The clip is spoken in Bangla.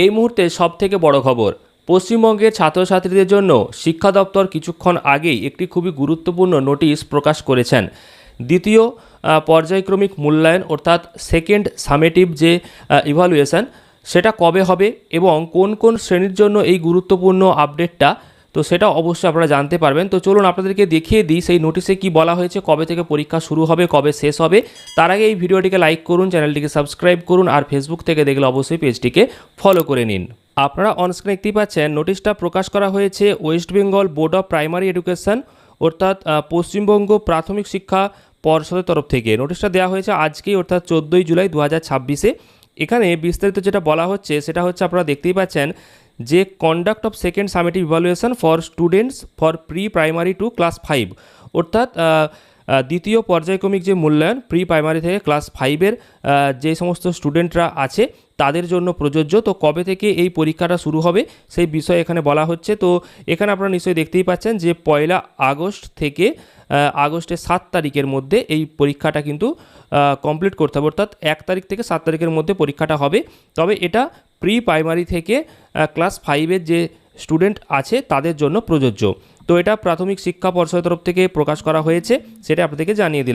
এই মুহূর্তে সবথেকে বড় খবর, পশ্চিমবঙ্গের ছাত্রছাত্রীদের জন্য শিক্ষা দপ্তর কিছুক্ষণ আগেই একটি খুবই গুরুত্বপূর্ণ নোটিশ প্রকাশ করেছেন। দ্বিতীয় পর্যায়ক্রমিক মূল্যায়ন অর্থাৎ সেকেন্ড সামেটিভ যে ইভ্যালুয়েশন সেটা কবে হবে এবং কোন কোন শ্রেণীর জন্য এই গুরুত্বপূর্ণ আপডেটটা, তো সেটা অবশ্যই আপনারা জানতে পারবেন। তো চলুন আপনাদেরকে দেখিয়ে দিই সেই নোটিশে কি বলা হয়েছে, কবে থেকে পরীক্ষা শুরু হবে, কবে শেষ হবে। তার আগে এই ভিডিওটিকে লাইক করুন, চ্যানেলটিকে সাবস্ক্রাইব করুন, আর ফেসবুক থেকে দেখলে অবশ্যই পেজটিকে ফলো করে নিন। আপনারা অনস্ক্রিনে দেখতেই পাচ্ছেন নোটিশটা প্রকাশ করা হয়েছে West Bengal board of primary education অর্থাৎ পশ্চিমবঙ্গ প্রাথমিক শিক্ষা পর্ষদের তরফ থেকে। নোটিশটা দেওয়া হয়েছে আজকেই অর্থাৎ 14ই জুলাই 2026-এ। এখানে বিস্তারিত যেটা বলা হচ্ছে সেটা হচ্ছে, আপনারা দেখতেই পাচ্ছেন যে conduct of second summative evaluation for students for pre primary to class 5 অর্থাৎ দ্বিতীয় পর্যায়ক্রমিক যে মূল্যায়ন প্রি প্রাইমারি থেকে ক্লাস 5-এর যে সমস্ত স্টুডেন্টরা আছে তাদের জন্য প্রযোজ্য। তো কবে থেকে এই পরীক্ষাটা শুরু হবে সেই বিষয়ে এখানে বলা হচ্ছে। তো এখানে আপনারা নিশ্চয়ই দেখতেই পাচ্ছেন যে 1 আগস্ট থেকে আগস্টের 7 তারিখের মধ্যে এই পরীক্ষাটা কিন্তু কমপ্লিট করতে হবে, অর্থাৎ 1 তারিখ থেকে 7 তারিখের মধ্যে পরীক্ষাটা হবে। তবে এটা প্রি প্রাইমারি থেকে ক্লাস 5-এর যে স্টুডেন্ট আছে তাদের জন্য প্রযোজ্য। তো এটা প্রাথমিক শিক্ষা পর্ষদের তরফ থেকে প্রকাশ করা হয়েছে, সেটা আপনাদেরকে জানিয়ে দিলাম।